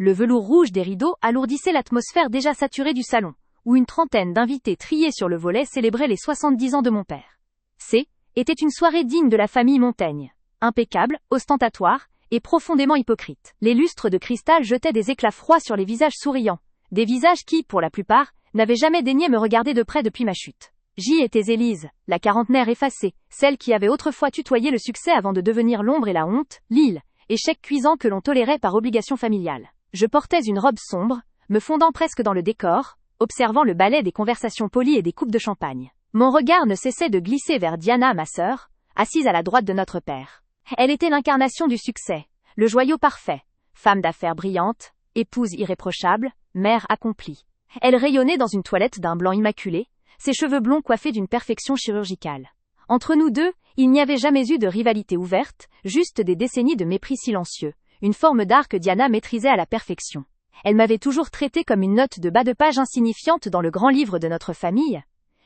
Le velours rouge des rideaux alourdissait l'atmosphère déjà saturée du salon, où une trentaine d'invités triés sur le volet célébraient les 70 ans de mon père. Était une soirée digne de la famille Montaigne. Impeccable, ostentatoire, et profondément hypocrite. Les lustres de cristal jetaient des éclats froids sur les visages souriants. Des visages qui, pour la plupart, n'avaient jamais daigné me regarder de près depuis ma chute. J'y étais Élise, la quarantenaire effacée, celle qui avait autrefois tutoyé le succès avant de devenir l'ombre et la honte, l'île, échec cuisant que l'on tolérait par obligation familiale. Je portais une robe sombre, me fondant presque dans le décor, observant le ballet des conversations polies et des coupes de champagne. Mon regard ne cessait de glisser vers Diana, ma sœur, assise à la droite de notre père. Elle était l'incarnation du succès, le joyau parfait, femme d'affaires brillante, épouse irréprochable, mère accomplie. Elle rayonnait dans une toilette d'un blanc immaculé, ses cheveux blonds coiffés d'une perfection chirurgicale. Entre nous deux, il n'y avait jamais eu de rivalité ouverte, juste des décennies de mépris silencieux, une forme d'art que Diana maîtrisait à la perfection. Elle m'avait toujours traité comme une note de bas de page insignifiante dans le grand livre de notre famille,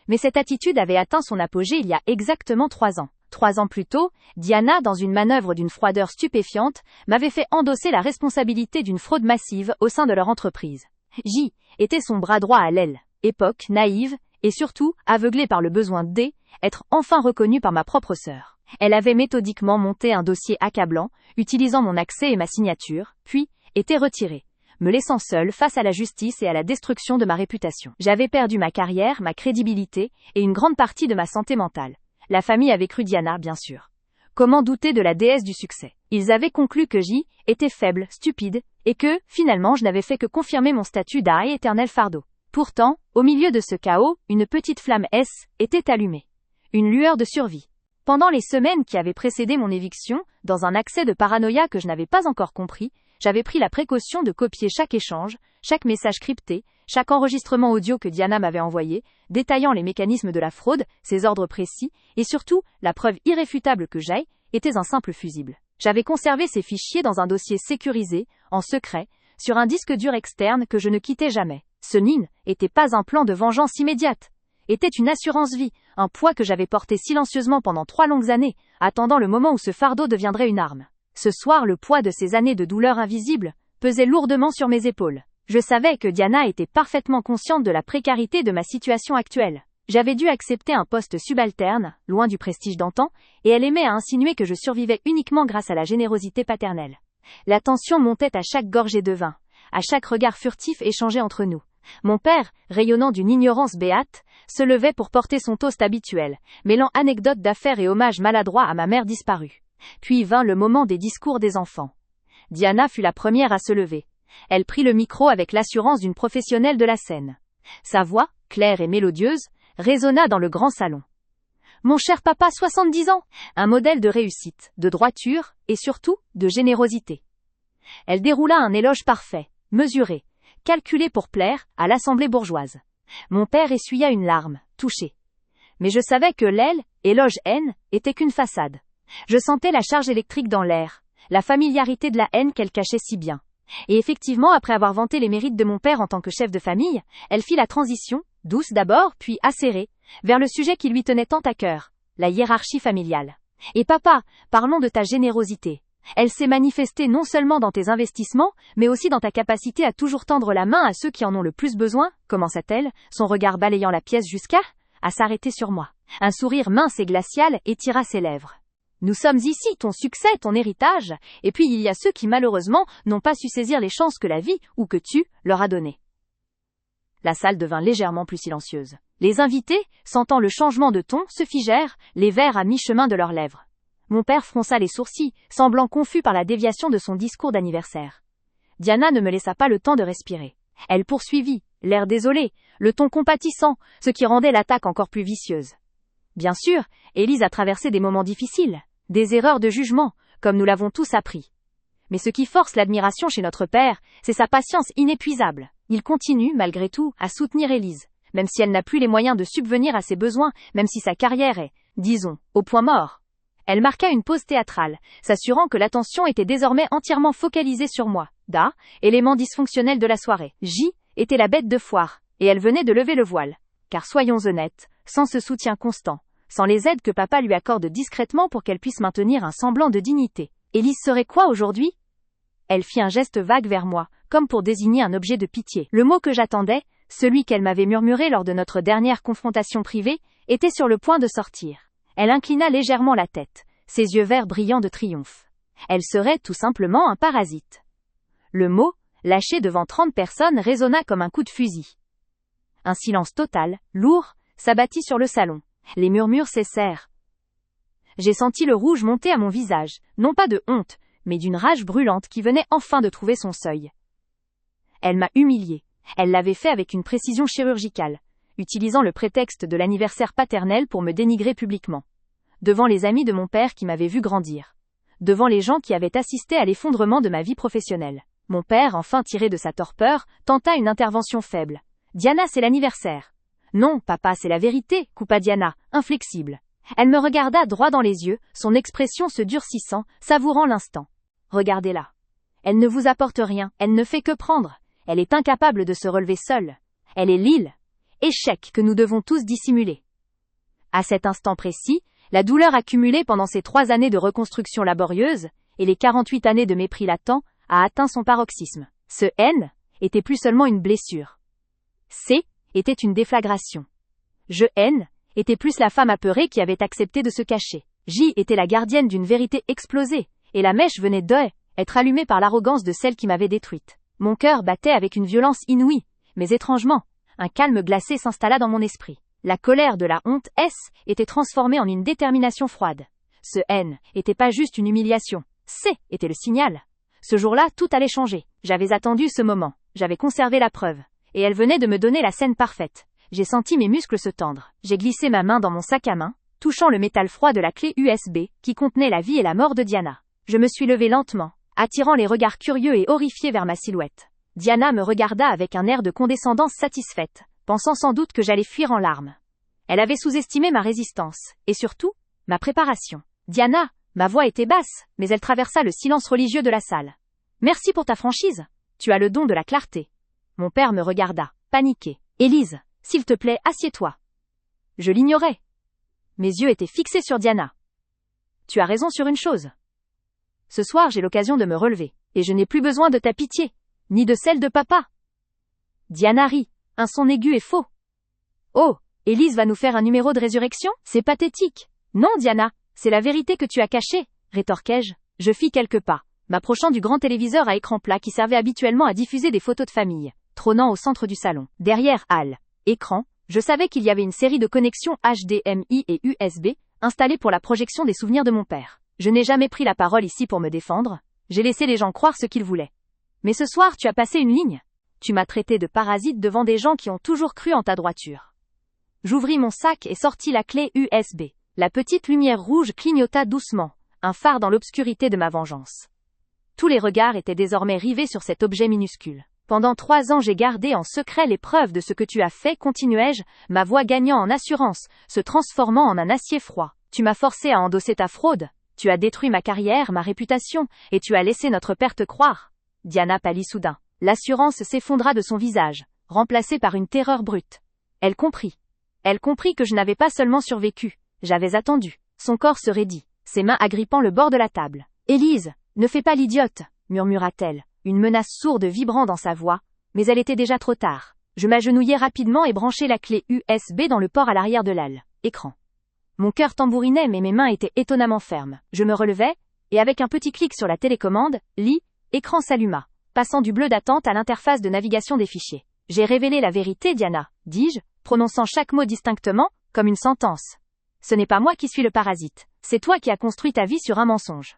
mais cette attitude avait atteint son apogée il y a exactement 3 ans. 3 ans plus tôt, Diana, dans une manœuvre d'une froideur stupéfiante, m'avait fait endosser la responsabilité d'une fraude massive au sein de leur entreprise. J était son bras droit à l'aile, époque naïve, et surtout, aveuglée par le besoin d'être enfin reconnue par ma propre sœur. Elle avait méthodiquement monté un dossier accablant, utilisant mon accès et ma signature, puis était retirée, me laissant seule face à la justice et à la destruction de ma réputation. J'avais perdu ma carrière, ma crédibilité, et une grande partie de ma santé mentale. La famille avait cru Diana, bien sûr. Comment douter de la déesse du succès? Ils avaient conclu que J était faible, stupide, et que, finalement, je n'avais fait que confirmer mon statut d'arrêt éternel fardeau. Pourtant, au milieu de ce chaos, une petite flamme était allumée. Une lueur de survie. Pendant les semaines qui avaient précédé mon éviction, dans un accès de paranoïa que je n'avais pas encore compris, j'avais pris la précaution de copier chaque échange, chaque message crypté, chaque enregistrement audio que Diana m'avait envoyé, détaillant les mécanismes de la fraude, ses ordres précis, et surtout, la preuve irréfutable que J était un simple fusible. J'avais conservé ces fichiers dans un dossier sécurisé, en secret, sur un disque dur externe que je ne quittais jamais. Ce n'était pas un plan de vengeance immédiate. Était une assurance vie, un poids que j'avais porté silencieusement pendant 3 longues années, attendant le moment où ce fardeau deviendrait une arme. Ce soir, le poids de ces années de douleur invisible pesait lourdement sur mes épaules. Je savais que Diana était parfaitement consciente de la précarité de ma situation actuelle. J'avais dû accepter un poste subalterne, loin du prestige d'antan, et elle aimait à insinuer que je survivais uniquement grâce à la générosité paternelle. La tension montait à chaque gorgée de vin, à chaque regard furtif échangé entre nous. Mon père, rayonnant d'une ignorance béate, se levait pour porter son toast habituel, mêlant anecdotes d'affaires et hommages maladroits à ma mère disparue. Puis vint le moment des discours des enfants. Diana fut la première à se lever. Elle prit le micro avec l'assurance d'une professionnelle de la scène. Sa voix, claire et mélodieuse, résonna dans le grand salon. Mon cher papa, 70 ans, un modèle de réussite, de droiture, et surtout, de générosité. Elle déroula un éloge parfait, mesuré, calculé pour plaire à l'assemblée bourgeoise. Mon père essuya une larme, touché. Mais je savais que l'éloge haine, était qu'une façade. Je sentais la charge électrique dans l'air, la familiarité de la haine qu'elle cachait si bien. Et effectivement, après avoir vanté les mérites de mon père en tant que chef de famille, elle fit la transition, douce d'abord, puis acérée, vers le sujet qui lui tenait tant à cœur, la hiérarchie familiale. Et papa, parlons de ta générosité. Elle s'est manifestée non seulement dans tes investissements, mais aussi dans ta capacité à toujours tendre la main à ceux qui en ont le plus besoin, commença-t-elle, son regard balayant la pièce jusqu'à s'arrêter sur moi. Un sourire mince et glacial étira ses lèvres. Nous sommes ici, ton succès, ton héritage, et puis il y a ceux qui malheureusement n'ont pas su saisir les chances que la vie, ou que tu, leur as données. La salle devint légèrement plus silencieuse. Les invités, sentant le changement de ton, se figèrent, les verres à mi-chemin de leurs lèvres. Mon père fronça les sourcils, semblant confus par la déviation de son discours d'anniversaire. Diana ne me laissa pas le temps de respirer. Elle poursuivit, l'air désolé, le ton compatissant, ce qui rendait l'attaque encore plus vicieuse. Bien sûr, Élise a traversé des moments difficiles, des erreurs de jugement, comme nous l'avons tous appris. Mais ce qui force l'admiration chez notre père, c'est sa patience inépuisable. Il continue, malgré tout, à soutenir Élise, même si elle n'a plus les moyens de subvenir à ses besoins, même si sa carrière est, disons, au point mort. Elle marqua une pause théâtrale, s'assurant que l'attention était désormais entièrement focalisée sur moi. Élément dysfonctionnel de la soirée. J était la bête de foire, et elle venait de lever le voile. Car soyons honnêtes, sans ce soutien constant, sans les aides que papa lui accorde discrètement pour qu'elle puisse maintenir un semblant de dignité, Élise serait quoi aujourd'hui? Elle fit un geste vague vers moi, comme pour désigner un objet de pitié. Le mot que j'attendais, celui qu'elle m'avait murmuré lors de notre dernière confrontation privée, était sur le point de sortir. Elle inclina légèrement la tête, ses yeux verts brillants de triomphe. Elle serait tout simplement un parasite. Le mot, lâché devant 30 personnes, résonna comme un coup de fusil. Un silence total, lourd, s'abattit sur le salon. Les murmures cessèrent. J'ai senti le rouge monter à mon visage, non pas de honte, mais d'une rage brûlante qui venait enfin de trouver son seuil. Elle m'a humiliée. Elle l'avait fait avec une précision chirurgicale, utilisant le prétexte de l'anniversaire paternel pour me dénigrer publiquement. Devant les amis de mon père qui m'avaient vu grandir. Devant les gens qui avaient assisté à l'effondrement de ma vie professionnelle. Mon père, enfin tiré de sa torpeur, tenta une intervention faible. « Diana, c'est l'anniversaire. »« Non, papa, c'est la vérité, » coupa Diana, inflexible. Elle me regarda droit dans les yeux, son expression se durcissant, savourant l'instant. « Regardez-la. Elle ne vous apporte rien, elle ne fait que prendre. Elle est incapable de se relever seule. Elle est l'île. Échec que nous devons tous dissimuler. » À cet instant précis, la douleur accumulée pendant ces 3 années de reconstruction laborieuse, et les 48 années de mépris latent, a atteint son paroxysme. Ce « N » était plus seulement une blessure. C était une déflagration. Je N était plus la femme apeurée qui avait accepté de se cacher. J était la gardienne d'une vérité explosée, et la mèche venait être allumée par l'arrogance de celle qui m'avait détruite. Mon cœur battait avec une violence inouïe, mais étrangement, un calme glacé s'installa dans mon esprit. La colère de la honte S était transformée en une détermination froide. Ce N était pas juste une humiliation. C était le signal. Ce jour-là, tout allait changer. J'avais attendu ce moment. J'avais conservé la preuve. Et elle venait de me donner la scène parfaite. J'ai senti mes muscles se tendre. J'ai glissé ma main dans mon sac à main, touchant le métal froid de la clé USB, qui contenait la vie et la mort de Diana. Je me suis levé lentement, attirant les regards curieux et horrifiés vers ma silhouette. Diana me regarda avec un air de condescendance satisfaite, pensant sans doute que j'allais fuir en larmes. Elle avait sous-estimé ma résistance, et surtout, ma préparation. Diana, ma voix était basse, mais elle traversa le silence religieux de la salle. Merci pour ta franchise. Tu as le don de la clarté. Mon père me regarda, paniqué. Élise, s'il te plaît, assieds-toi. Je l'ignorais. Mes yeux étaient fixés sur Diana. Tu as raison sur une chose. Ce soir, j'ai l'occasion de me relever, et je n'ai plus besoin de ta pitié, ni de celle de papa. Diana rit, un son aigu et faux. Oh, Élise va nous faire un numéro de résurrection? C'est pathétique. Non, Diana, c'est la vérité que tu as cachée, rétorquai-je. Je fis quelques pas, m'approchant du grand téléviseur à écran plat qui servait habituellement à diffuser des photos de famille, trônant au centre du salon. Derrière écran, je savais qu'il y avait une série de connexions HDMI et USB, installées pour la projection des souvenirs de mon père. Je n'ai jamais pris la parole ici pour me défendre, j'ai laissé les gens croire ce qu'ils voulaient. Mais ce soir, tu as passé une ligne. Tu m'as traité de parasite devant des gens qui ont toujours cru en ta droiture. J'ouvris mon sac et sortis la clé USB. La petite lumière rouge clignota doucement, un phare dans l'obscurité de ma vengeance. Tous les regards étaient désormais rivés sur cet objet minuscule. Pendant 3 ans, j'ai gardé en secret les preuves de ce que tu as fait, continuai-je, ma voix gagnant en assurance, se transformant en un acier froid. Tu m'as forcé à endosser ta fraude. Tu as détruit ma carrière, ma réputation, et tu as laissé notre père te croire. Diana pâlit soudain. L'assurance s'effondra de son visage, remplacée par une terreur brute. Elle comprit. Elle comprit que je n'avais pas seulement survécu, j'avais attendu. Son corps se raidit, ses mains agrippant le bord de la table. « Élise, ne fais pas l'idiote !» murmura-t-elle, une menace sourde vibrant dans sa voix, mais elle était déjà trop tard. Je m'agenouillai rapidement et branchai la clé USB dans le port à l'arrière de l'écran. Mon cœur tambourinait mais mes mains étaient étonnamment fermes. Je me relevai, et avec un petit clic sur la télécommande, l'écran s'alluma, passant du bleu d'attente à l'interface de navigation des fichiers. « J'ai révélé la vérité, Diana, » dis-je, prononçant chaque mot distinctement, comme une sentence. Ce n'est pas moi qui suis le parasite, c'est toi qui as construit ta vie sur un mensonge.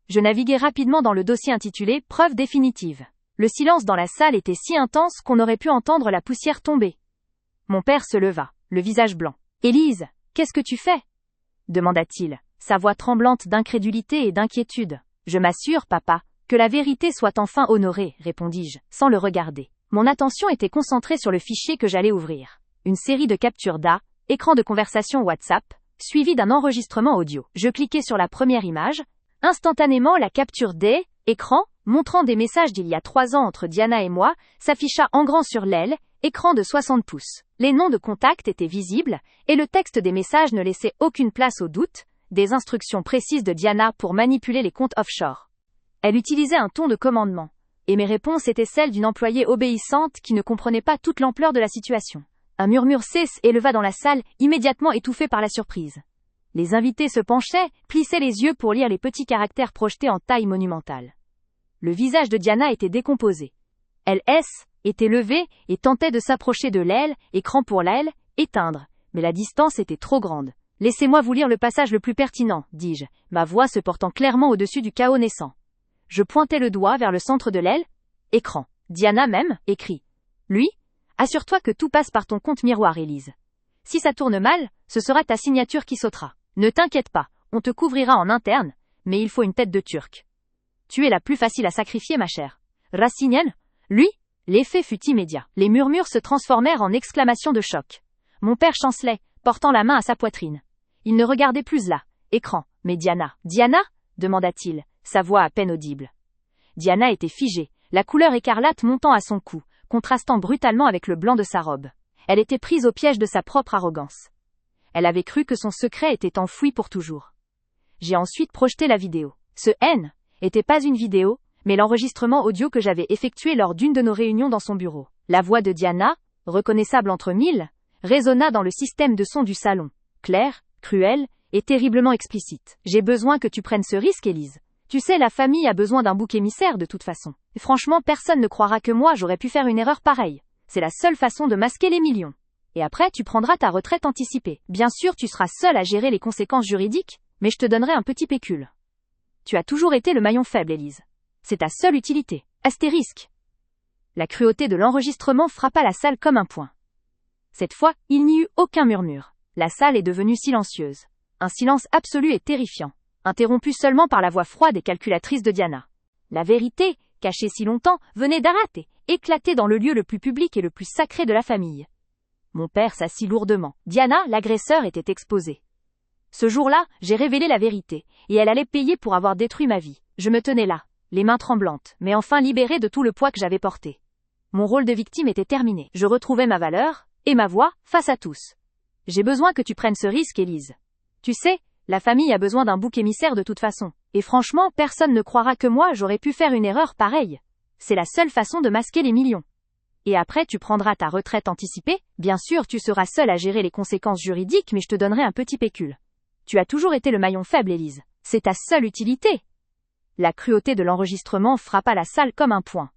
Je naviguai rapidement dans le dossier intitulé « Preuve définitive ». Le silence dans la salle était si intense qu'on aurait pu entendre la poussière tomber. Mon père se leva, le visage blanc. « Élise, qu'est-ce que tu fais ?» demanda-t-il, sa voix tremblante d'incrédulité et d'inquiétude. « Je m'assure, papa, que la vérité soit enfin honorée, » répondis-je, sans le regarder. Mon attention était concentrée sur le fichier que j'allais ouvrir. Une série de captures écran de conversation WhatsApp, suivi d'un enregistrement audio. Je cliquai sur la première image. Instantanément, la capture écran, montrant des messages d'il y a 3 ans entre Diana et moi, s'afficha en grand sur écran de 60 pouces. Les noms de contacts étaient visibles, et le texte des messages ne laissait aucune place au doute, des instructions précises de Diana pour manipuler les comptes offshore. Elle utilisait un ton de commandement, Et mes réponses étaient celles d'une employée obéissante qui ne comprenait pas toute l'ampleur de la situation. Un murmure s'éleva dans la salle, immédiatement étouffé par la surprise. Les invités se penchaient, plissaient les yeux pour lire les petits caractères projetés en taille monumentale. Le visage de Diana était décomposé. Elle était levée et tentait de s'approcher de l'aile, écran pour l'aile, éteindre. Mais la distance était trop grande. « Laissez-moi vous lire le passage le plus pertinent, dis-je, ma voix se portant clairement au-dessus du chaos naissant. Je pointais le doigt vers le centre de l'aile. Écran. Diana même, écrit. Lui, assure-toi que tout passe par ton compte miroir, Élise. Si ça tourne mal, ce sera ta signature qui sautera. Ne t'inquiète pas, on te couvrira en interne, mais il faut une tête de turc. Tu es la plus facile à sacrifier, ma chère. Racinienne, lui, l'effet fut immédiat. Les murmures se transformèrent en exclamations de choc. Mon père chancelait, portant la main à sa poitrine. Il ne regardait plus là. Écran. Mais Diana. Diana? Demanda-t-il, sa voix à peine audible. Diana était figée, la couleur écarlate montant à son cou, contrastant brutalement avec le blanc de sa robe. Elle était prise au piège de sa propre arrogance. Elle avait cru que son secret était enfoui pour toujours. J'ai ensuite projeté la vidéo. Ce N était pas une vidéo, mais l'enregistrement audio que j'avais effectué lors d'une de nos réunions dans son bureau. La voix de Diana, reconnaissable entre mille, résonna dans le système de son du salon. Claire, cruelle et terriblement explicite. J'ai besoin que tu prennes ce risque, Élise. Tu sais, la famille a besoin d'un bouc émissaire de toute façon. Et franchement, personne ne croira que moi j'aurais pu faire une erreur pareille. C'est la seule façon de masquer les millions. Et après, tu prendras ta retraite anticipée. Bien sûr, tu seras seule à gérer les conséquences juridiques, mais je te donnerai un petit pécule. Tu as toujours été le maillon faible, Élise. C'est ta seule utilité. Astérisque. La cruauté de l'enregistrement frappa la salle comme un poing. Cette fois, il n'y eut aucun murmure. La salle est devenue silencieuse. Un silence absolu et terrifiant, interrompu seulement par la voix froide et calculatrice de Diana. La vérité, cachée si longtemps, venait d'arrêter, éclater dans le lieu le plus public et le plus sacré de la famille. Mon père s'assit lourdement. Diana, l'agresseur, était exposée. Ce jour-là, j'ai révélé la vérité, et elle allait payer pour avoir détruit ma vie. Je me tenais là, les mains tremblantes, mais enfin libérée de tout le poids que j'avais porté. Mon rôle de victime était terminé. Je retrouvais ma valeur, et ma voix, face à tous. J'ai besoin que tu prennes ce risque, Élise. Tu sais, la famille a besoin d'un bouc émissaire de toute façon. Et franchement, personne ne croira que moi j'aurais pu faire une erreur pareille. C'est la seule façon de masquer les millions. Et après tu prendras ta retraite anticipée. Bien sûr, tu seras seule à gérer les conséquences juridiques, mais je te donnerai un petit pécule. Tu as toujours été le maillon faible, Élise. C'est ta seule utilité. La cruauté de l'enregistrement frappa la salle comme un poing.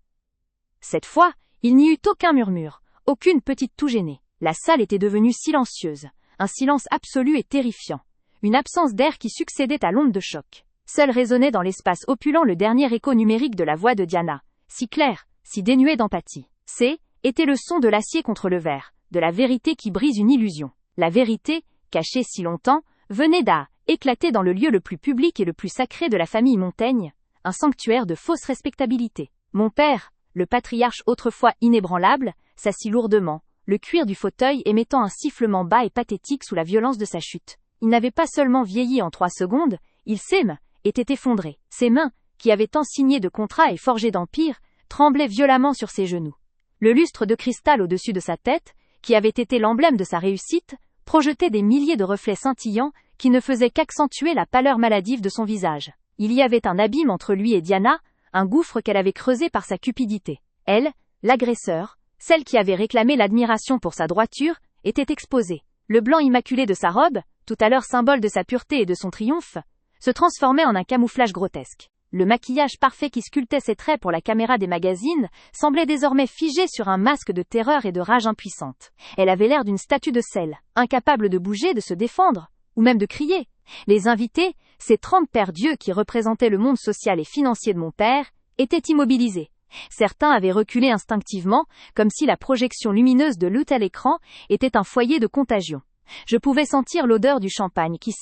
Cette fois, il n'y eut aucun murmure, aucune petite toux gênée. La salle était devenue silencieuse, un silence absolu et terrifiant, une absence d'air qui succédait à l'onde de choc. Seul résonnait dans l'espace opulent le dernier écho numérique de la voix de Diana, si clair, si dénué d'empathie. Était le son de l'acier contre le verre, de la vérité qui brise une illusion. La vérité, cachée si longtemps, venait éclater dans le lieu le plus public et le plus sacré de la famille Montaigne, un sanctuaire de fausse respectabilité. Mon père, le patriarche autrefois inébranlable, s'assit lourdement, le cuir du fauteuil émettant un sifflement bas et pathétique sous la violence de sa chute. Il n'avait pas seulement vieilli en 3 secondes, il était effondré. Ses mains, qui avaient tant signé de contrats et forgé d'empires, tremblaient violemment sur ses genoux. Le lustre de cristal au-dessus de sa tête, qui avait été l'emblème de sa réussite, projetait des milliers de reflets scintillants qui ne faisaient qu'accentuer la pâleur maladive de son visage. Il y avait un abîme entre lui et Diana, un gouffre qu'elle avait creusé par sa cupidité. Elle, l'agresseur, celle qui avait réclamé l'admiration pour sa droiture, était exposée. Le blanc immaculé de sa robe, tout à l'heure symbole de sa pureté et de son triomphe, se transformait en un camouflage grotesque. Le maquillage parfait qui sculptait ses traits pour la caméra des magazines semblait désormais figé sur un masque de terreur et de rage impuissante. Elle avait l'air d'une statue de sel, incapable de bouger, de se défendre, ou même de crier. Les invités, ces 30 pères dieux qui représentaient le monde social et financier de mon père, étaient immobilisés. Certains avaient reculé instinctivement, comme si la projection lumineuse de l'hôtel écran était un foyer de contagion. Je pouvais sentir l'odeur du champagne qui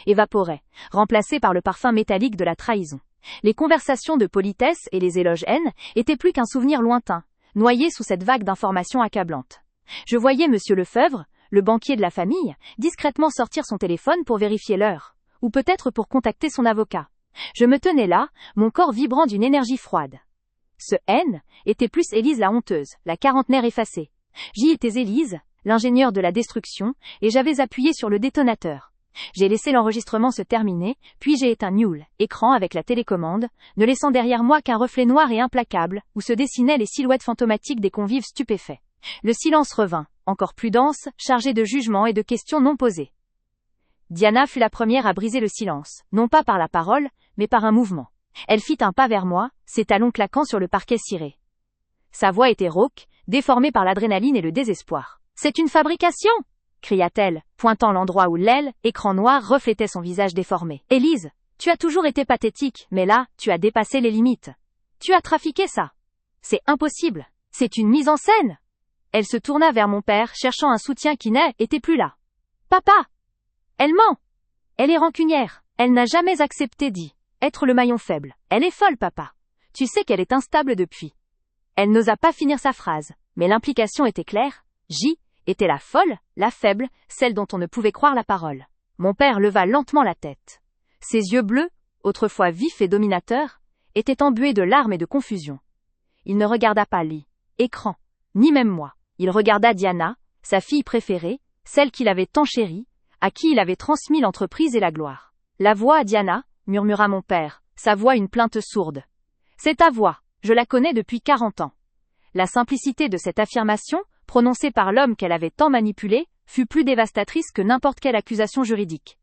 évaporait, remplacée par le parfum métallique de la trahison. Les conversations de politesse et les éloges haines étaient plus qu'un souvenir lointain, noyés sous cette vague d'informations accablantes. Je voyais Monsieur Lefebvre, le banquier de la famille, discrètement sortir son téléphone pour vérifier l'heure, ou peut-être pour contacter son avocat. Je me tenais là, mon corps vibrant d'une énergie froide. Ce N était plus Élise la honteuse, la quarantenaire effacée. J'y étais Élise, l'ingénieur de la destruction, et j'avais appuyé sur le détonateur. J'ai laissé l'enregistrement se terminer, puis j'ai éteint Newell, écran avec la télécommande, ne laissant derrière moi qu'un reflet noir et implacable, où se dessinaient les silhouettes fantomatiques des convives stupéfaits. Le silence revint, encore plus dense, chargé de jugements et de questions non posées. Diana fut la première à briser le silence, non pas par la parole, mais par un mouvement. Elle fit un pas vers moi, ses talons claquant sur le parquet ciré. Sa voix était rauque, déformée par l'adrénaline et le désespoir. « C'est une fabrication !» cria-t-elle, pointant l'endroit où l'aile, écran noir, reflétait son visage déformé. « Élise, tu as toujours été pathétique, mais là, tu as dépassé les limites. Tu as trafiqué ça. C'est impossible. C'est une mise en scène !» Elle se tourna vers mon père, cherchant un soutien qui n'était plus là. « Papa ! Elle ment ! Elle est rancunière. Elle n'a jamais accepté être le maillon faible. Elle est folle, papa. Tu sais qu'elle est instable depuis. » Elle n'osa pas finir sa phrase, mais l'implication était claire. J était la folle, la faible, celle dont on ne pouvait croire la parole. Mon père leva lentement la tête. Ses yeux bleus, autrefois vifs et dominateurs, étaient embués de larmes et de confusion. Il ne regarda pas l'écran, ni même moi. Il regarda Diana, sa fille préférée, celle qu'il avait tant chérie, à qui il avait transmis l'entreprise et la gloire. « La voix, Diana !» murmura mon père, sa voix une plainte sourde. « C'est ta voix, je la connais depuis 40 ans. » La simplicité de cette affirmation, prononcée par l'homme qu'elle avait tant manipulé, fut plus dévastatrice que n'importe quelle accusation juridique.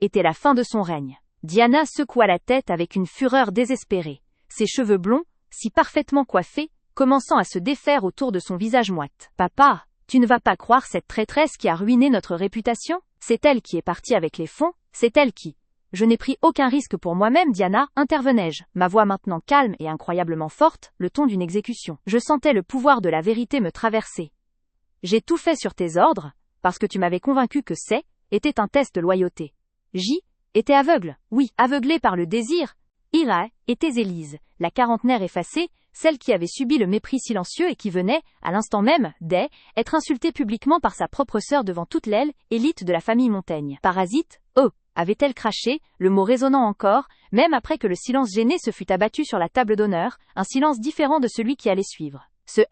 Était la fin de son règne. Diana secoua la tête avec une fureur désespérée, ses cheveux blonds, si parfaitement coiffés, commençant à se défaire autour de son visage moite. « Papa, tu ne vas pas croire cette traîtresse qui a ruiné notre réputation ? C'est elle qui est partie avec les fonds, c'est elle qui... » « Je n'ai pris aucun risque pour moi-même, Diana, intervenais-je, ma voix maintenant calme et incroyablement forte, le ton d'une exécution. Je sentais le pouvoir de la vérité me traverser. J'ai tout fait sur tes ordres, parce que tu m'avais convaincu que était un test de loyauté. J était aveugle, oui, aveuglé par le désir. Ira était Élise, la quarantenaire effacée, celle qui avait subi le mépris silencieux et qui venait, à l'instant même, être insultée publiquement par sa propre sœur devant toute l'élite de la famille Montaigne. Parasite, avait-elle craché, le mot résonnant encore, même après que le silence gêné se fut abattu sur la table d'honneur, un silence différent de celui qui allait suivre. Ce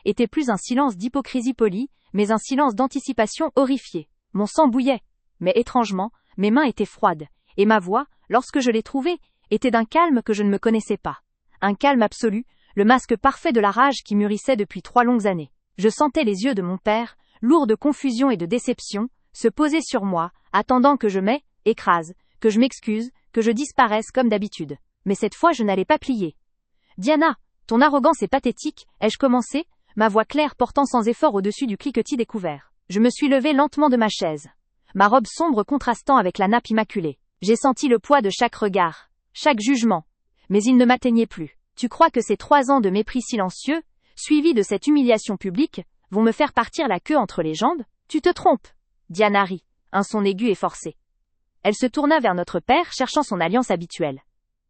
était plus un silence d'hypocrisie polie, mais un silence d'anticipation horrifiée. Mon sang bouillait, mais étrangement, mes mains étaient froides, et ma voix, lorsque je l'ai trouvée, était d'un calme que je ne me connaissais pas. Un calme absolu, le masque parfait de la rage qui mûrissait depuis 3 longues années. Je sentais les yeux de mon père, lourds de confusion et de déception, se poser sur moi, attendant que je écrase, que je m'excuse, que je disparaisse comme d'habitude. Mais cette fois je n'allais pas plier. « Diana, ton arrogance est pathétique », ai-je commencé, ma voix claire portant sans effort au-dessus du cliquetis des couverts. Je me suis levée lentement de ma chaise, ma robe sombre contrastant avec la nappe immaculée. J'ai senti le poids de chaque regard, chaque jugement, mais il ne m'atteignait plus. Tu crois que ces 3 ans de mépris silencieux, suivis de cette humiliation publique, vont me faire partir la queue entre les jambes ? Tu te trompes. Diana rit, un son aigu et forcé. Elle se tourna vers notre père, cherchant son alliance habituelle.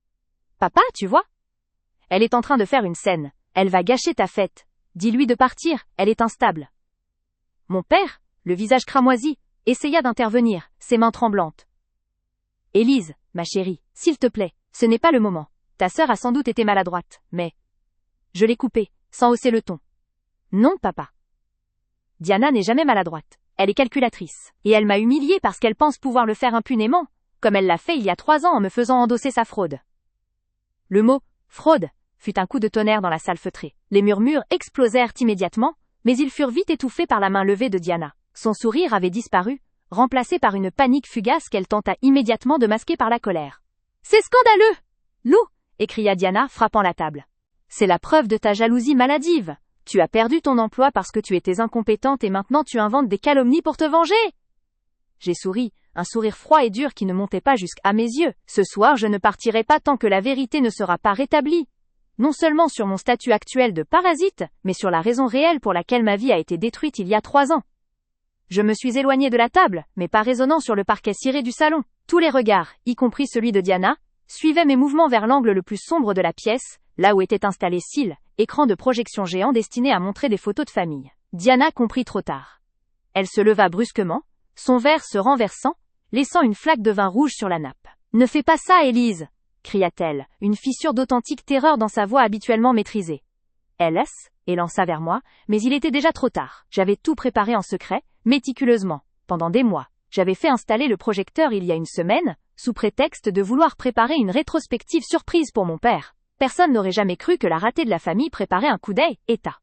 « Papa, tu vois ? Elle est en train de faire une scène. Elle va gâcher ta fête. Dis-lui de partir, elle est instable. » Mon père, le visage cramoisi, essaya d'intervenir, ses mains tremblantes. « Élise, ma chérie, s'il te plaît, ce n'est pas le moment. Ta sœur a sans doute été maladroite, mais... » Je l'ai coupée, sans hausser le ton. « Non, papa. Diana n'est jamais maladroite. Elle est calculatrice. Et elle m'a humiliée parce qu'elle pense pouvoir le faire impunément, comme elle l'a fait il y a 3 ans en me faisant endosser sa fraude. » Le mot « fraude » fut un coup de tonnerre dans la salle feutrée. Les murmures explosèrent immédiatement, mais ils furent vite étouffés par la main levée de Diana. Son sourire avait disparu, remplacé par une panique fugace qu'elle tenta immédiatement de masquer par la colère. « C'est scandaleux ! Lou !» écria Diana, frappant la table. « C'est la preuve de ta jalousie maladive. Tu as perdu ton emploi parce que tu étais incompétente et maintenant tu inventes des calomnies pour te venger !» J'ai souri, un sourire froid et dur qui ne montait pas jusqu'à mes yeux. Ce soir je ne partirai pas tant que la vérité ne sera pas rétablie. Non seulement sur mon statut actuel de parasite, mais sur la raison réelle pour laquelle ma vie a été détruite il y a 3 ans. Je me suis éloignée de la table, mais pas résonnant sur le parquet ciré du salon. Tous les regards, y compris celui de Diana, suivaient mes mouvements vers l'angle le plus sombre de la pièce, là où était installé écran de projection géant destiné à montrer des photos de famille. Diana comprit trop tard. Elle se leva brusquement, son verre se renversant, laissant une flaque de vin rouge sur la nappe. « Ne fais pas ça, Élise !» cria-t-elle, une fissure d'authentique terreur dans sa voix habituellement maîtrisée. Elle élança vers moi, mais il était déjà trop tard. J'avais tout préparé en secret, méticuleusement, pendant des mois. J'avais fait installer le projecteur il y a une semaine, sous prétexte de vouloir préparer une rétrospective surprise pour mon père. Personne n'aurait jamais cru que la ratée de la famille préparait un coup d'œil, état.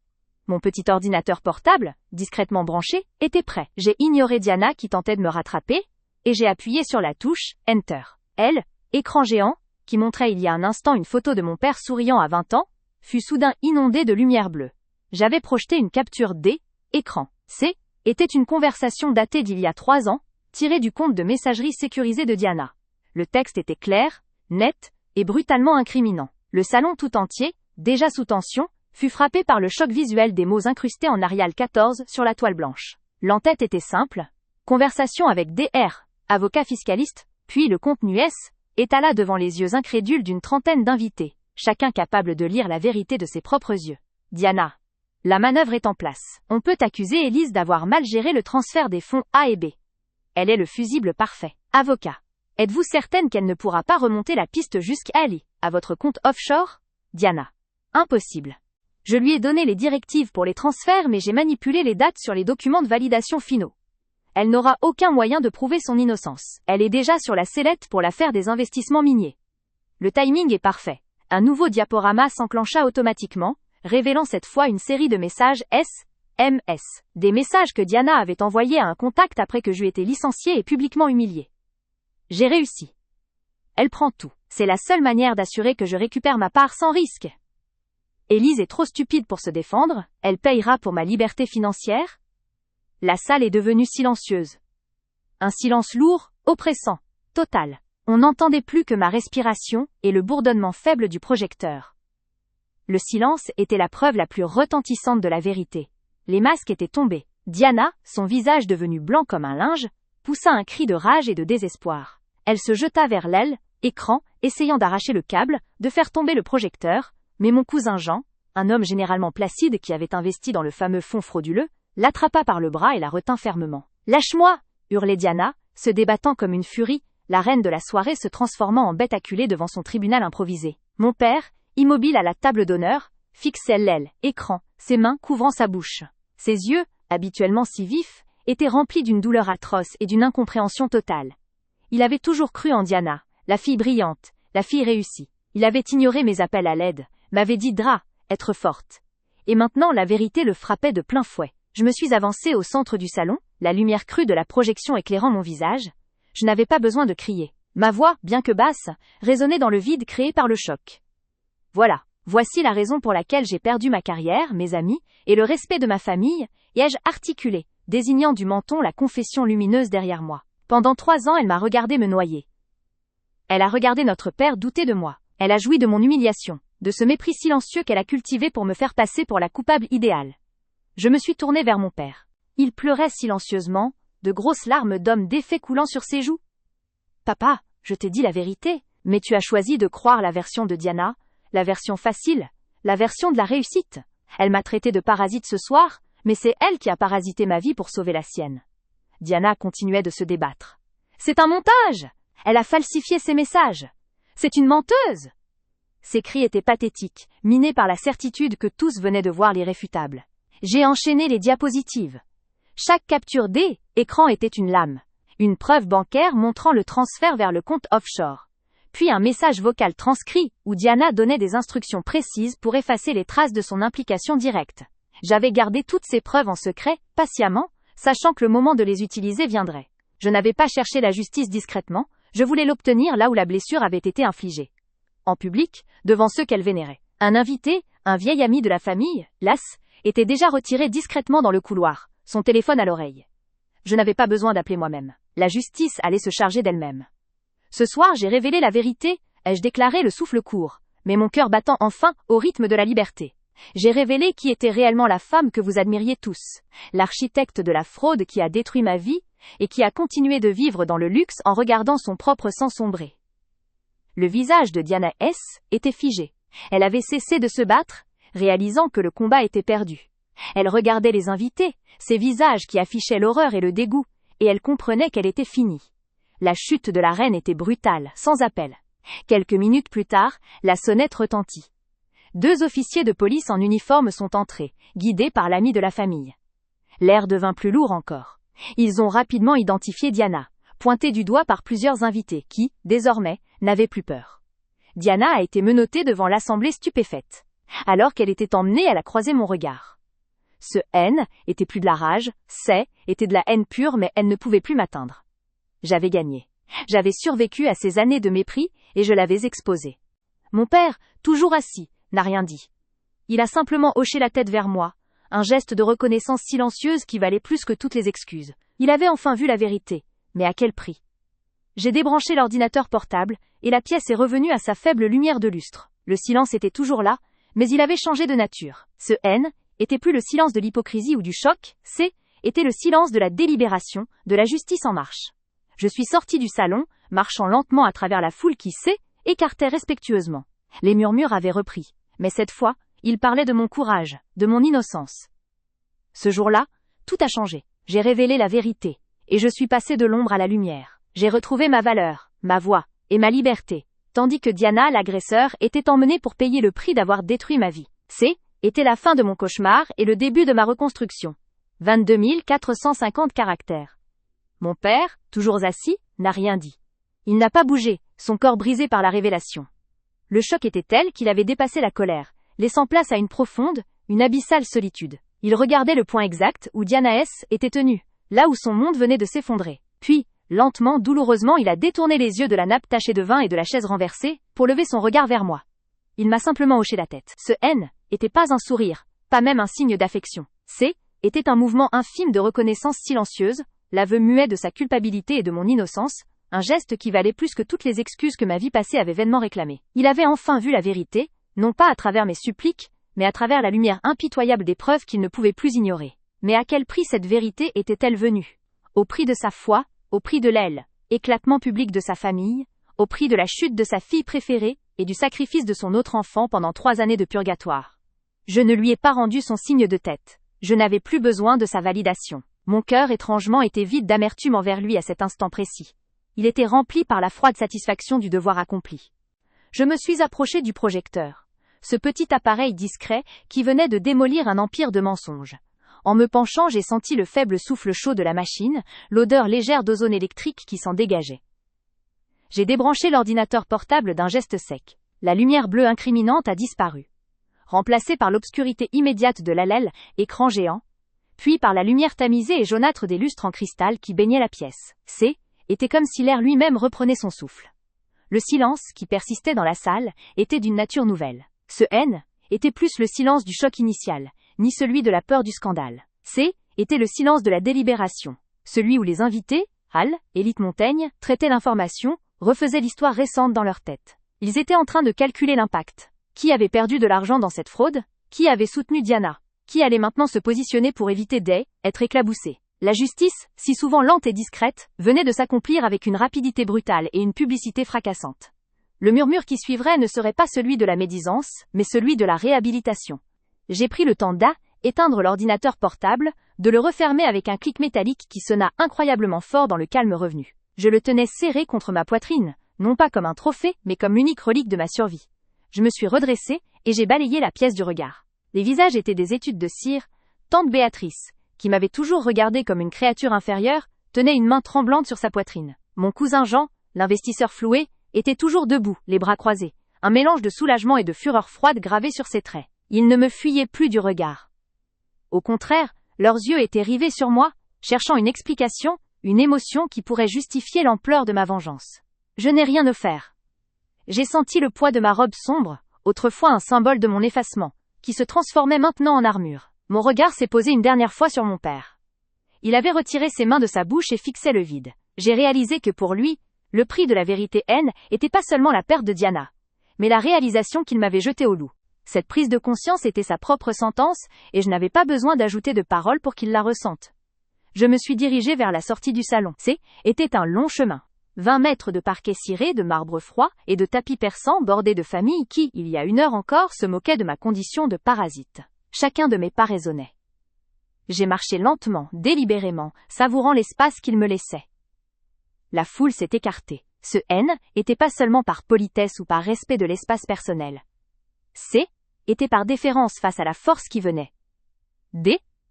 Mon petit ordinateur portable, discrètement branché, était prêt. J'ai ignoré Diana qui tentait de me rattraper, et j'ai appuyé sur la touche « Enter ». Elle, écran géant, qui montrait il y a un instant une photo de mon père souriant à 20 ans, fut soudain inondée de lumière bleue. J'avais projeté une capture D, écran C, était une conversation datée d'il y a 3 ans, tirée du compte de messagerie sécurisé de Diana. Le texte était clair, net, et brutalement incriminant. Le salon tout entier, déjà sous tension, fut frappé par le choc visuel des mots incrustés en Arial 14 sur la toile blanche. L'entête était simple. Conversation avec DR, avocat fiscaliste, puis le contenu S, étala devant les yeux incrédules d'une trentaine d'invités, chacun capable de lire la vérité de ses propres yeux. Diana. La manœuvre est en place. On peut accuser Élise d'avoir mal géré le transfert des fonds A et B. Elle est le fusible parfait. Avocat. Êtes-vous certaine qu'elle ne pourra pas remonter la piste jusqu'à Ali, à votre compte offshore? Diana. Impossible. Je lui ai donné les directives pour les transferts mais j'ai manipulé les dates sur les documents de validation finaux. Elle n'aura aucun moyen de prouver son innocence. Elle est déjà sur la sellette pour l'affaire des investissements miniers. Le timing est parfait. Un nouveau diaporama s'enclencha automatiquement, révélant cette fois une série de messages SMS. Des messages que Diana avait envoyés à un contact après que j'eus été licencié et publiquement humilié. J'ai réussi. Elle prend tout. C'est la seule manière d'assurer que je récupère ma part sans risque. Élise est trop stupide pour se défendre, elle payera pour ma liberté financière. La salle est devenue silencieuse. Un silence lourd, oppressant, total. On n'entendait plus que ma respiration et le bourdonnement faible du projecteur. Le silence était la preuve la plus retentissante de la vérité. Les masques étaient tombés. Diana, son visage devenu blanc comme un linge, poussa un cri de rage et de désespoir. Elle se jeta vers l'aile, écran, essayant d'arracher le câble, de faire tomber le projecteur, mais mon cousin Jean, un homme généralement placide qui avait investi dans le fameux fonds frauduleux, l'attrapa par le bras et la retint fermement. « Lâche-moi » hurlait Diana, se débattant comme une furie, la reine de la soirée se transformant en bête acculée devant son tribunal improvisé. Mon père, immobile à la table d'honneur, fixait l'aile, écran, ses mains couvrant sa bouche. Ses yeux, habituellement si vifs, étaient remplis d'une douleur atroce et d'une incompréhension totale. Il avait toujours cru en Diana, la fille brillante, la fille réussie. Il avait ignoré mes appels à l'aide, m'avait dit être forte. Et maintenant la vérité le frappait de plein fouet. Je me suis avancée au centre du salon, la lumière crue de la projection éclairant mon visage. Je n'avais pas besoin de crier. Ma voix, bien que basse, résonnait dans le vide créé par le choc. Voilà. Voici la raison pour laquelle j'ai perdu ma carrière, mes amis, et le respect de ma famille, ai-je articulé, désignant du menton la confession lumineuse derrière moi. Pendant 3 ans, elle m'a regardé me noyer. Elle a regardé notre père douter de moi. Elle a joui de mon humiliation, de ce mépris silencieux qu'elle a cultivé pour me faire passer pour la coupable idéale. Je me suis tournée vers mon père. Il pleurait silencieusement, de grosses larmes d'homme défait coulant sur ses joues. Papa, je t'ai dit la vérité, mais tu as choisi de croire la version de Diana, la version facile, la version de la réussite. Elle m'a traité de parasite ce soir, mais c'est elle qui a parasité ma vie pour sauver la sienne. Diana continuait de se débattre. C'est un montage! Elle a falsifié ses messages. C'est une menteuse! Ses cris étaient pathétiques, minés par la certitude que tous venaient de voir l'irréfutable. J'ai enchaîné les diapositives. Chaque capture d'écran était une lame. Une preuve bancaire montrant le transfert vers le compte offshore. Puis un message vocal transcrit, où Diana donnait des instructions précises pour effacer les traces de son implication directe. J'avais gardé toutes ces preuves en secret, patiemment, sachant que le moment de les utiliser viendrait. Je n'avais pas cherché la justice discrètement, je voulais l'obtenir là où la blessure avait été infligée. En public, devant ceux qu'elle vénérait. Un invité, un vieil ami de la famille, Las, était déjà retiré discrètement dans le couloir, son téléphone à l'oreille. Je n'avais pas besoin d'appeler moi-même. La justice allait se charger d'elle-même. Ce soir, j'ai révélé la vérité, ai-je déclaré le souffle court, mais mon cœur battant enfin au rythme de la liberté. J'ai révélé qui était réellement la femme que vous admiriez tous, l'architecte de la fraude qui a détruit ma vie, et qui a continué de vivre dans le luxe en regardant son propre sang sombrer. Le visage de Diana S. était figé. Elle avait cessé de se battre, réalisant que le combat était perdu. Elle regardait les invités, ces visages qui affichaient l'horreur et le dégoût, et elle comprenait qu'elle était finie. La chute de la reine était brutale, sans appel. Quelques minutes plus tard, la sonnette retentit. 2 officiers de police en uniforme sont entrés, guidés par l'ami de la famille. L'air devint plus lourd encore. Ils ont rapidement identifié Diana, pointée du doigt par plusieurs invités qui, désormais, n'avaient plus peur. Diana a été menottée devant l'assemblée stupéfaite, alors qu'elle était emmenée, elle a croisé mon regard. Ce N était plus de la rage, était de la haine pure, mais elle ne pouvait plus m'atteindre. J'avais gagné. J'avais survécu à ces années de mépris et je l'avais exposée. Mon père, toujours assis, n'a rien dit. Il a simplement hoché la tête vers moi, un geste de reconnaissance silencieuse qui valait plus que toutes les excuses. Il avait enfin vu la vérité, mais à quel prix? J'ai débranché l'ordinateur portable et la pièce est revenue à sa faible lumière de lustre. Le silence était toujours là, mais il avait changé de nature. Ce N était plus le silence de l'hypocrisie ou du choc, était le silence de la délibération, de la justice en marche. Je suis sortie du salon, marchant lentement à travers la foule qui écartait respectueusement. Les murmures avaient repris, mais cette fois, ils parlaient de mon courage, de mon innocence. Ce jour-là, tout a changé. J'ai révélé la vérité, et je suis passée de l'ombre à la lumière. J'ai retrouvé ma valeur, ma voix, et ma liberté, tandis que Diana, l'agresseur, était emmenée pour payer le prix d'avoir détruit ma vie. Était la fin de mon cauchemar et le début de ma reconstruction. 22 450 caractères. Mon père, toujours assis, n'a rien dit. Il n'a pas bougé, son corps brisé par la révélation. Le choc était tel qu'il avait dépassé la colère, laissant place à une profonde, une abyssale solitude. Il regardait le point exact où Diana S. était tenue, là où son monde venait de s'effondrer. Puis, lentement, douloureusement, il a détourné les yeux de la nappe tachée de vin et de la chaise renversée, pour lever son regard vers moi. Il m'a simplement hoché la tête. Ce N était pas un sourire, pas même un signe d'affection. Était un mouvement infime de reconnaissance silencieuse, l'aveu muet de sa culpabilité et de mon innocence, un geste qui valait plus que toutes les excuses que ma vie passée avait vainement réclamées. Il avait enfin vu la vérité, non pas à travers mes suppliques, mais à travers la lumière impitoyable des preuves qu'il ne pouvait plus ignorer. Mais à quel prix cette vérité était-elle venue? Au prix de sa foi, au prix de éclatement public de sa famille, au prix de la chute de sa fille préférée, et du sacrifice de son autre enfant pendant 3 années de purgatoire. Je ne lui ai pas rendu son signe de tête. Je n'avais plus besoin de sa validation. Mon cœur étrangement était vide d'amertume envers lui à cet instant précis. Il était rempli par la froide satisfaction du devoir accompli. Je me suis approché du projecteur. Ce petit appareil discret qui venait de démolir un empire de mensonges. En me penchant, j'ai senti le faible souffle chaud de la machine, l'odeur légère d'ozone électrique qui s'en dégageait. J'ai débranché l'ordinateur portable d'un geste sec. La lumière bleue incriminante a disparu, remplacée par l'obscurité immédiate de écran géant, puis par la lumière tamisée et jaunâtre des lustres en cristal qui baignaient la pièce. Était comme si l'air lui-même reprenait son souffle. Le silence, qui persistait dans la salle, était d'une nature nouvelle. Ce N était plus le silence du choc initial, ni celui de la peur du scandale. Était le silence de la délibération, celui où les invités, élite Montaigne, traitaient l'information, refaisaient l'histoire récente dans leur tête. Ils étaient en train de calculer l'impact. Qui avait perdu de l'argent dans cette fraude? Qui avait soutenu Diana? Qui allait maintenant se positionner pour éviter d'être éclaboussé? La justice, si souvent lente et discrète, venait de s'accomplir avec une rapidité brutale et une publicité fracassante. Le murmure qui suivrait ne serait pas celui de la médisance, mais celui de la réhabilitation. J'ai pris le temps d'éteindre l'ordinateur portable, de le refermer avec un clic métallique qui sonna incroyablement fort dans le calme revenu. Je le tenais serré contre ma poitrine, non pas comme un trophée, mais comme l'unique relique de ma survie. Je me suis redressée, et j'ai balayé la pièce du regard. Les visages étaient des études de cire. Tante Béatrice, qui m'avait toujours regardée comme une créature inférieure, tenait une main tremblante sur sa poitrine. Mon cousin Jean, l'investisseur floué, était toujours debout, les bras croisés, un mélange de soulagement et de fureur froide gravé sur ses traits. Ils ne me fuyaient plus du regard. Au contraire, leurs yeux étaient rivés sur moi, cherchant une explication, une émotion qui pourrait justifier l'ampleur de ma vengeance. Je n'ai rien offert. J'ai senti le poids de ma robe sombre, autrefois un symbole de mon effacement, qui se transformait maintenant en armure. Mon regard s'est posé une dernière fois sur mon père. Il avait retiré ses mains de sa bouche et fixait le vide. J'ai réalisé que pour lui, le prix de la vérité N était pas seulement la perte de Diana, mais la réalisation qu'il m'avait jetée au loup. Cette prise de conscience était sa propre sentence, et je n'avais pas besoin d'ajouter de paroles pour qu'il la ressente. Je me suis dirigé vers la sortie du salon. Était un long chemin. 20 mètres de parquet ciré de marbre froid et de tapis persans bordés de familles qui, il y a 1 heure encore, se moquaient de ma condition de parasite. Chacun de mes pas résonnait. J'ai marché lentement, délibérément, savourant l'espace qu'il me laissait. La foule s'est écartée. Ce N était pas seulement par politesse ou par respect de l'espace personnel. Était par déférence face à la force qui venait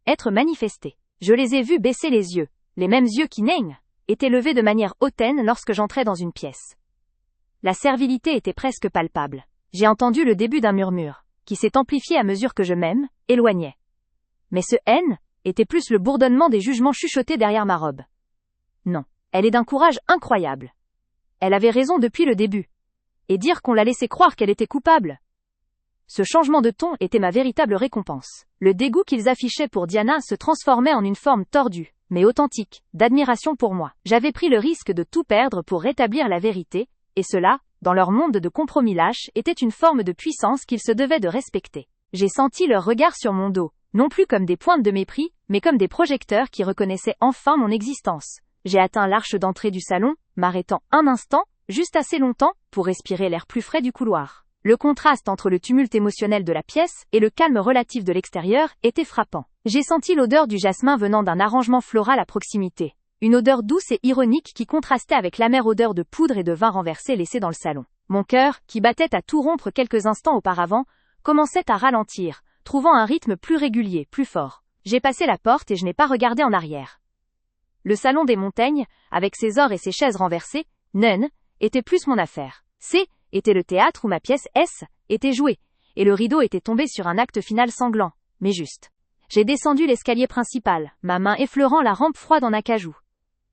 être manifestée. Je les ai vus baisser les yeux, les mêmes yeux qui neignent, étaient levés de manière hautaine lorsque j'entrais dans une pièce. La servilité était presque palpable. J'ai entendu le début d'un murmure, qui s'est amplifié à mesure que je m'éloignais. Mais ce haine était plus le bourdonnement des jugements chuchotés derrière ma robe. Non, elle est d'un courage incroyable. Elle avait raison depuis le début. Et dire qu'on la laissait croire qu'elle était coupable. Ce changement de ton était ma véritable récompense. Le dégoût qu'ils affichaient pour Diana se transformait en une forme tordue, mais authentique, d'admiration pour moi. J'avais pris le risque de tout perdre pour rétablir la vérité, et cela, dans leur monde de compromis lâches, était une forme de puissance qu'ils se devaient de respecter. J'ai senti leur regard sur mon dos, non plus comme des pointes de mépris, mais comme des projecteurs qui reconnaissaient enfin mon existence. J'ai atteint l'arche d'entrée du salon, m'arrêtant un instant, juste assez longtemps, pour respirer l'air plus frais du couloir. Le contraste entre le tumulte émotionnel de la pièce et le calme relatif de l'extérieur était frappant. J'ai senti l'odeur du jasmin venant d'un arrangement floral à proximité. Une odeur douce et ironique qui contrastait avec l'amère odeur de poudre et de vin renversé laissé dans le salon. Mon cœur, qui battait à tout rompre quelques instants auparavant, commençait à ralentir, trouvant un rythme plus régulier, plus fort. J'ai passé la porte et je n'ai pas regardé en arrière. Le salon des Montagnes, avec ses ors et ses chaises renversées, était plus mon affaire. Était le théâtre où ma pièce était jouée, et le rideau était tombé sur un acte final sanglant, mais juste. J'ai descendu l'escalier principal, ma main effleurant la rampe froide en acajou.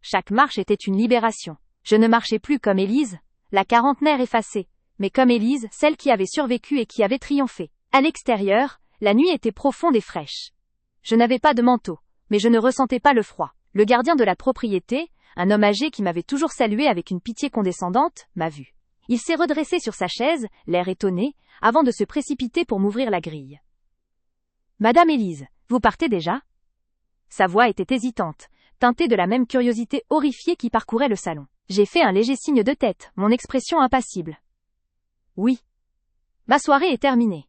Chaque marche était une libération. Je ne marchais plus comme Élise, la quarantenaire effacée, mais comme Élise, celle qui avait survécu et qui avait triomphé. À l'extérieur, la nuit était profonde et fraîche. Je n'avais pas de manteau, mais je ne ressentais pas le froid. Le gardien de la propriété, un homme âgé qui m'avait toujours salué avec une pitié condescendante, m'a vu. Il s'est redressé sur sa chaise, l'air étonné, avant de se précipiter pour m'ouvrir la grille. « Madame Élise, vous partez déjà ?» Sa voix était hésitante, teintée de la même curiosité horrifiée qui parcourait le salon. J'ai fait un léger signe de tête, mon expression impassible. « Oui. Ma soirée est terminée. »«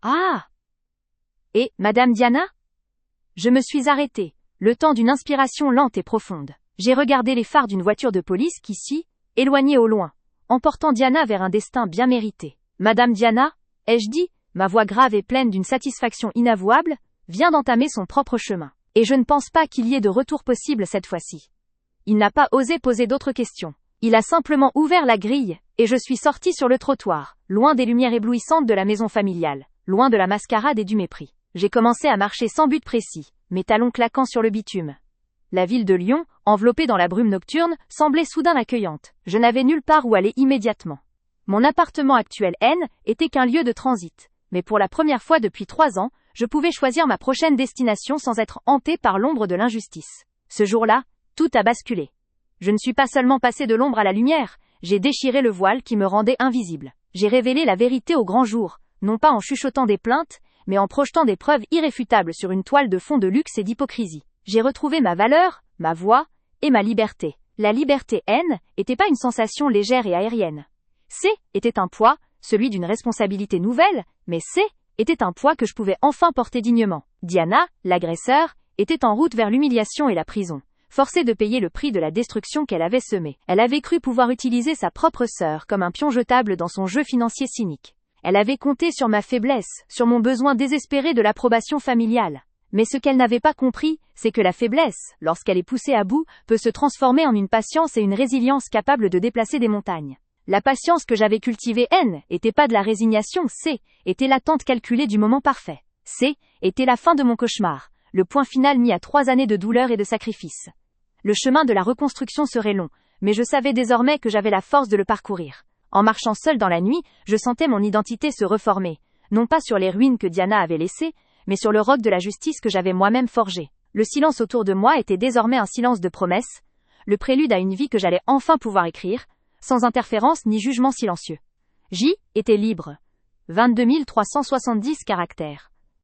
Ah ! Et, Madame Diana ?» Je me suis arrêtée, le temps d'une inspiration lente et profonde. J'ai regardé les phares d'une voiture de police qui éloignait au loin, emportant Diana vers un destin bien mérité. « Madame Diana, ai-je dit, ma voix grave et pleine d'une satisfaction inavouable, vient d'entamer son propre chemin. Et je ne pense pas qu'il y ait de retour possible cette fois-ci. » Il n'a pas osé poser d'autres questions. Il a simplement ouvert la grille, et je suis sortie sur le trottoir, loin des lumières éblouissantes de la maison familiale, loin de la mascarade et du mépris. J'ai commencé à marcher sans but précis, mes talons claquant sur le bitume. La ville de Lyon, enveloppée dans la brume nocturne, semblait soudain accueillante. Je n'avais nulle part où aller immédiatement. Mon appartement actuel était qu'un lieu de transit. Mais pour la première fois depuis 3 ans, je pouvais choisir ma prochaine destination sans être hantée par l'ombre de l'injustice. Ce jour-là, tout a basculé. Je ne suis pas seulement passée de l'ombre à la lumière, j'ai déchiré le voile qui me rendait invisible. J'ai révélé la vérité au grand jour, non pas en chuchotant des plaintes, mais en projetant des preuves irréfutables sur une toile de fond de luxe et d'hypocrisie. J'ai retrouvé ma valeur, ma voix, et ma liberté. La liberté était pas une sensation légère et aérienne. Était un poids, celui d'une responsabilité nouvelle, mais était un poids que je pouvais enfin porter dignement. Diana, l'agresseur, était en route vers l'humiliation et la prison, forcée de payer le prix de la destruction qu'elle avait semée. Elle avait cru pouvoir utiliser sa propre sœur comme un pion jetable dans son jeu financier cynique. Elle avait compté sur ma faiblesse, sur mon besoin désespéré de l'approbation familiale. Mais ce qu'elle n'avait pas compris, c'est que la faiblesse, lorsqu'elle est poussée à bout, peut se transformer en une patience et une résilience capables de déplacer des montagnes. La patience que j'avais cultivée était pas de la résignation, était l'attente calculée du moment parfait. Était la fin de mon cauchemar, le point final mis à 3 années de douleur et de sacrifice. Le chemin de la reconstruction serait long, mais je savais désormais que j'avais la force de le parcourir. En marchant seule dans la nuit, je sentais mon identité se reformer, non pas sur les ruines que Diana avait laissées, mais sur le roc de la justice que j'avais moi-même forgé. Le silence autour de moi était désormais un silence de promesse, le prélude à une vie que j'allais enfin pouvoir écrire, sans interférence ni jugement silencieux. J'étais libre. 22 370 caractères.